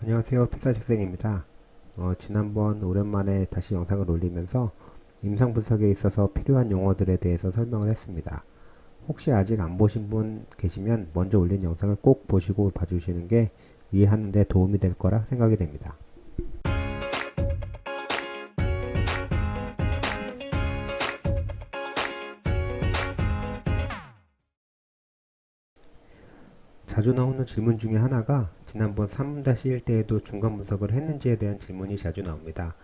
안녕하세요, 피사식생입니다. 지난번 오랜만에 다시 영상을 올리면서 임상 분석에 있어서 필요한 용어들에 대해서 설명을 했습니다. 혹시 아직 안 보신 분 계시면 먼저 올린 영상을 꼭 보시고 봐주시는 게 이해하는 데 도움이 될 거라 생각이 됩니다. 자주 나오는 질문 중에 하나가 지난번 3-1 때에도 중간 분석을 했는지에 대한 질문이 자주 나옵니다.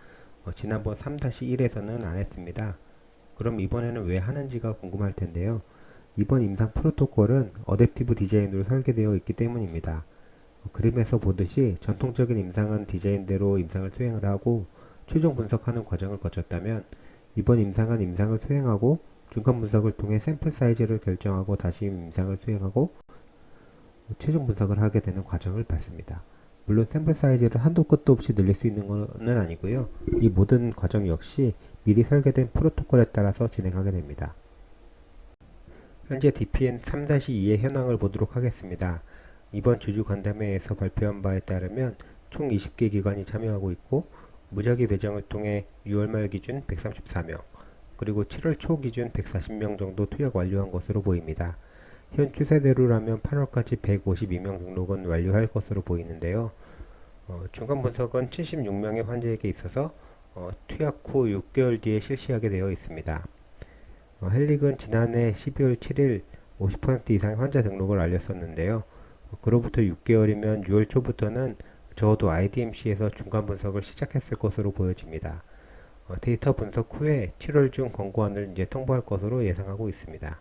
지난번 3-1에서는 안 했습니다. 그럼 이번에는 왜 하는지가 궁금할 텐데요. 이번 임상 프로토콜은 어댑티브 디자인으로 설계되어 있기 때문입니다. 그림에서 보듯이 전통적인 임상은 디자인대로 임상을 수행을 하고 최종 분석하는 과정을 거쳤다면, 이번 임상은 임상을 수행하고 중간 분석을 통해 샘플 사이즈를 결정하고 다시 임상을 수행하고 최종 분석을 하게 되는 과정을 밟습니다. 물론 샘플 사이즈를 한도 끝도 없이 늘릴 수 있는 것은 아니고요. 이 모든 과정 역시 미리 설계된 프로토콜에 따라서 진행하게 됩니다. 현재 DPN 3-2의 현황을 보도록 하겠습니다. 이번 주주 간담회에서 발표한 바에 따르면 총 20개 기관이 참여하고 있고, 무작위 배정을 통해 6월 말 기준 134명, 그리고 7월 초 기준 140명 정도 투약 완료한 것으로 보입니다. 현 추세대로라면 8월까지 152명 등록은 완료할 것으로 보이는데요. 중간 분석은 76명의 환자에게 있어서 투약 후 6개월 뒤에 실시하게 되어 있습니다. 헬릭은 지난해 12월 7일 50% 이상의 환자 등록을 알렸었는데요. 그로부터 6개월이면 6월 초부터는 적어도 IDMC에서 중간 분석을 시작했을 것으로 보여집니다. 데이터 분석 후에 7월 중 권고안을 이제 통보할 것으로 예상하고 있습니다.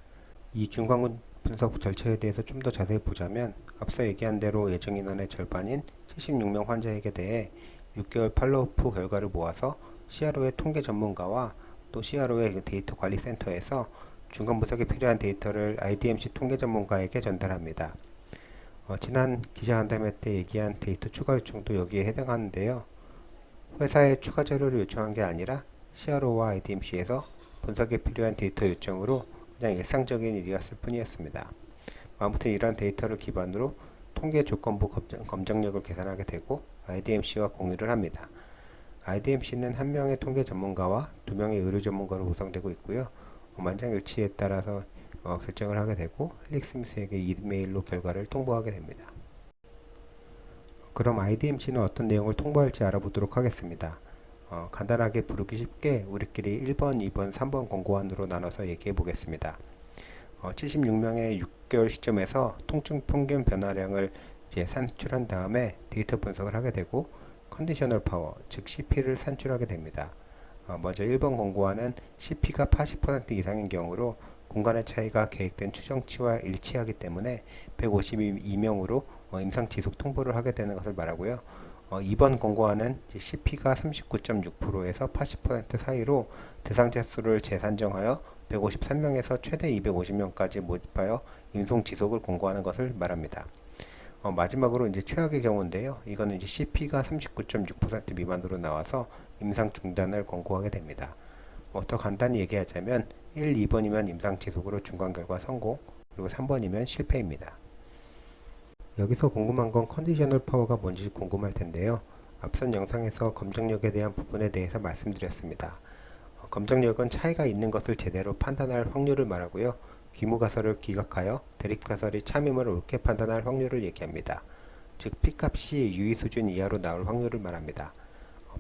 이 중간 분석 절차에 대해서 좀 더 자세히 보자면, 앞서 얘기한 대로 예정 인원의 절반인 76명 환자에게 대해 6개월 팔로우업 후 결과를 모아서 CRO의 통계 전문가와 또 CRO의 데이터 관리 센터에서 중간 분석에 필요한 데이터를 IDMC 통계 전문가에게 전달합니다. 지난 기자간담회 때 얘기한 데이터 추가 요청도 여기에 해당하는데요. 회사에 추가 자료를 요청한 게 아니라 CRO와 IDMC에서 분석에 필요한 데이터 요청으로 그냥 일상적인 일이었을 뿐이었습니다. 아무튼 이러한 데이터를 기반으로 통계 조건부 검정력을 계산하게 되고 IDMC와 공유를 합니다. IDMC는 한 명의 통계 전문가와 두 명의 의료 전문가로 구성되고 있고요. 만장일치에 따라서 결정을 하게 되고 헬릭 스미스에게 이메일로 결과를 통보하게 됩니다. 그럼 IDMC는 어떤 내용을 통보할지 알아보도록 하겠습니다. 간단하게 부르기 쉽게 우리끼리 1번, 2번, 3번 권고안으로 나눠서 얘기해 보겠습니다. 76명의 6개월 시점에서 통증 평균 변화량을 이제 산출한 다음에 데이터 분석을 하게 되고 컨디셔널 파워, 즉 CP를 산출하게 됩니다. 먼저 1번 권고안은 CP가 80% 이상인 경우로 공간의 차이가 계획된 추정치와 일치하기 때문에 152명으로 임상 지속 통보를 하게 되는 것을 말하고요. 2번 권고안은 CP가 39.6%에서 80% 사이로 대상자 수를 재산정하여 153명에서 최대 250명까지 모집하여 임상 지속을 권고하는 것을 말합니다. 마지막으로 이제 최악의 경우인데요. 이거는 이제 CP가 39.6% 미만으로 나와서 임상 중단을 권고하게 됩니다. 더 간단히 얘기하자면 1, 2번이면 임상 지속으로 중간 결과 성공, 그리고 3번이면 실패입니다. 여기서 궁금한 건 컨디셔널 파워가 뭔지 궁금할 텐데요. 앞선 영상에서 검정력에 대한 부분에 대해서 말씀드렸습니다. 검정력은 차이가 있는 것을 제대로 판단할 확률을 말하고요. 귀무가설을 기각하여 대립가설이 참임을 옳게 판단할 확률을 얘기합니다. 즉 P값이 유의수준 이하로 나올 확률을 말합니다.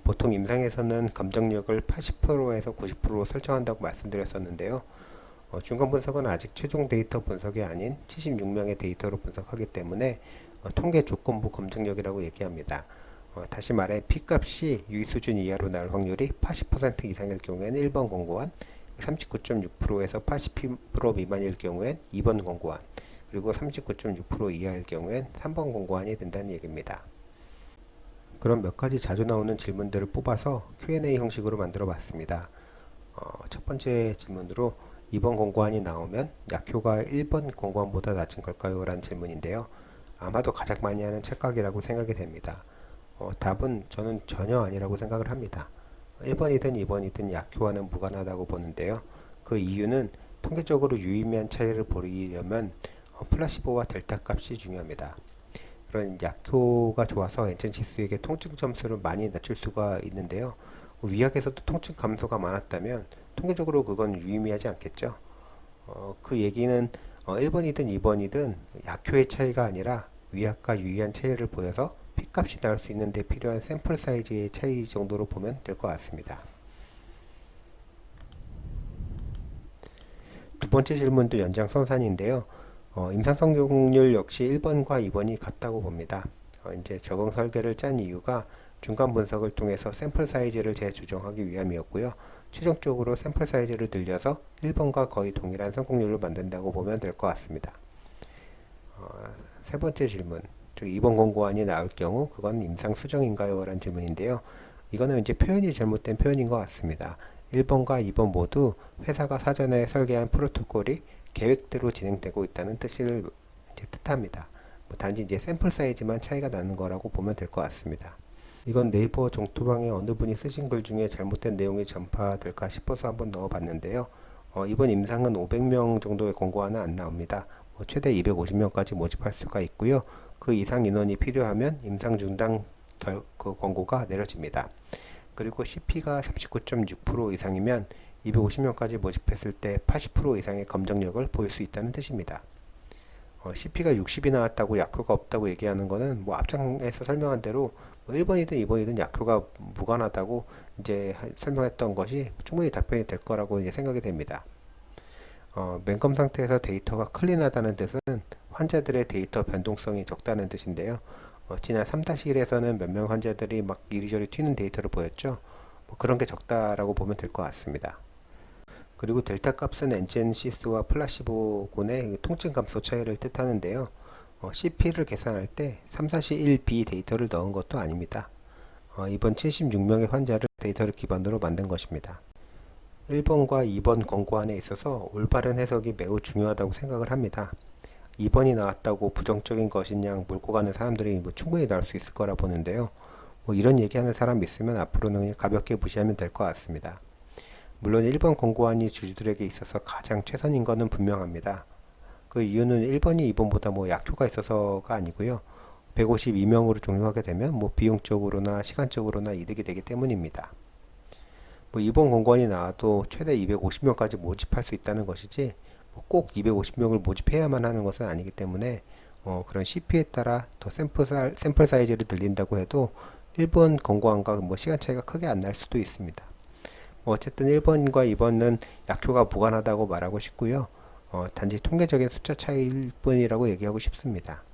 보통 임상에서는 검정력을 80%에서 90% 설정한다고 말씀드렸었는데요. 중간 분석은 아직 최종 데이터 분석이 아닌 76명의 데이터로 분석하기 때문에 통계 조건부 검증력이라고 얘기합니다. 다시 말해 P값이 유의수준 이하로 나올 확률이 80% 이상일 경우에는 1번 권고안, 39.6%에서 80% 미만일 경우엔 2번 권고안, 그리고 39.6% 이하일 경우엔 3번 권고안이 된다는 얘기입니다. 그럼 몇 가지 자주 나오는 질문들을 뽑아서 Q&A 형식으로 만들어 봤습니다. 첫 번째 질문으로 2번 권고안이 나오면 약효가 1번 권고안보다 낮은 걸까요? 라는 질문인데요. 아마도 가장 많이 하는 착각이라고 생각이 됩니다. 답은 저는 전혀 아니라고 생각을 합니다. 1번이든 2번이든 약효와는 무관하다고 보는데요. 그 이유는 통계적으로 유의미한 차이를 보이려면 플라시보와 델타 값이 중요합니다. 그런 약효가 좋아서 엔젠치스에게 통증 점수를 많이 낮출 수가 있는데요. 위약에서도 통증 감소가 많았다면 통계적으로 그건 유의미하지 않겠죠. 그 얘기는 1번이든 2번이든 약효의 차이가 아니라 위약과 유의한 차이를 보여서 P값이 나올 수 있는 데 필요한 샘플 사이즈의 차이 정도로 보면 될 것 같습니다. 두 번째 질문도 연장선상인데요. 임상 성공률 역시 1번과 2번이 같다고 봅니다. 이제 적응 설계를 짠 이유가 중간 분석을 통해서 샘플 사이즈를 재조정하기 위함이었고요. 최종적으로 샘플 사이즈를 늘려서 1번과 거의 동일한 성공률을 만든다고 보면 될 것 같습니다. 세 번째 질문, 즉 2번 권고안이 나올 경우 그건 임상 수정인가요? 라는 질문인데요. 이거는 이제 표현이 잘못된 표현인 것 같습니다. 1번과 2번 모두 회사가 사전에 설계한 프로토콜이 계획대로 진행되고 있다는 뜻을 이제 뜻합니다. 단지 이제 샘플 사이즈만 차이가 나는 거라고 보면 될 것 같습니다. 이건 네이버 정토방에 어느 분이 쓰신 글 중에 잘못된 내용이 전파될까 싶어서 한번 넣어봤는데요. 이번 임상은 500명 정도의 권고안은 안 나옵니다. 최대 250명까지 모집할 수가 있고요. 그 이상 인원이 필요하면 임상 중단 그 권고가 내려집니다. 그리고 CP가 39.6% 이상이면 250명까지 모집했을 때 80% 이상의 검정력을 보일 수 있다는 뜻입니다. CP가 60이 나왔다고 약효가 없다고 얘기하는 거는 앞장에서 설명한 대로 1번이든 2번이든 약효가 무관하다고 이제 설명했던 것이 충분히 답변이 될 거라고 이제 생각이 됩니다. 맨검 상태에서 데이터가 클린하다는 뜻은 환자들의 데이터 변동성이 적다는 뜻인데요. 지난 3-1에서는 몇 명 환자들이 막 이리저리 튀는 데이터를 보였죠. 그런 게 적다라고 보면 될 것 같습니다. 그리고 델타 값은 엔젠시스와 플라시보곤의 통증 감소 차이를 뜻하는데요. CP를 계산할 때 3-1B 데이터를 넣은 것도 아닙니다. 이번 76명의 환자를 데이터를 기반으로 만든 것입니다. 1번과 2번 권고안에 있어서 올바른 해석이 매우 중요하다고 생각을 합니다. 2번이 나왔다고 부정적인 것인 양 몰고 가는 사람들이 충분히 나올 수 있을 거라 보는데요. 이런 얘기하는 사람 있으면 앞으로는 그냥 가볍게 무시하면 될 것 같습니다. 물론 1번 권고안이 주주들에게 있어서 가장 최선인 것은 분명합니다. 그 이유는 1번이 2번보다 약효가 있어서가 아니고요. 152명으로 종료하게 되면 비용적으로나 시간적으로나 이득이 되기 때문입니다. 2번 권고안이 나와도 최대 250명까지 모집할 수 있다는 것이지 꼭 250명을 모집해야만 하는 것은 아니기 때문에 그런 CP에 따라 더 샘플 사이즈를 늘린다고 해도 1번 권고안과 시간 차이가 크게 안 날 수도 있습니다. 어쨌든 1번과 2번은 약효가 무관하다고 말하고 싶고요. 단지 통계적인 숫자 차이일 뿐이라고 얘기하고 싶습니다.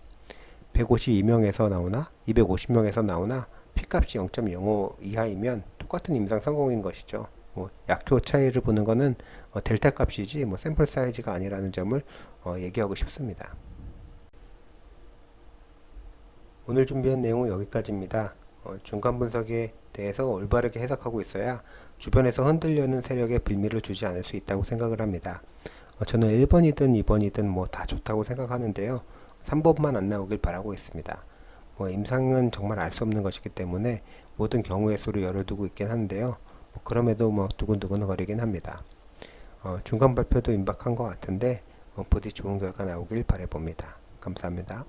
152명에서 나오나 250명에서 나오나 P값이 0.05 이하이면 똑같은 임상 성공인 것이죠. 약효 차이를 보는 것은 델타 값이지 샘플 사이즈가 아니라는 점을 얘기하고 싶습니다. 오늘 준비한 내용은 여기까지입니다. 중간 분석에 대해서 올바르게 해석하고 있어야 주변에서 흔들려는 세력에 빌미를 주지 않을 수 있다고 생각을 합니다. 저는 1번이든 2번이든 다 좋다고 생각하는데요. 3번만 안 나오길 바라고 있습니다. 임상은 정말 알 수 없는 것이기 때문에 모든 경우의 수를 열어두고 있긴 한데요. 그럼에도 두근두근 거리긴 합니다. 중간 발표도 임박한 것 같은데 부디 좋은 결과 나오길 바라봅니다. 감사합니다.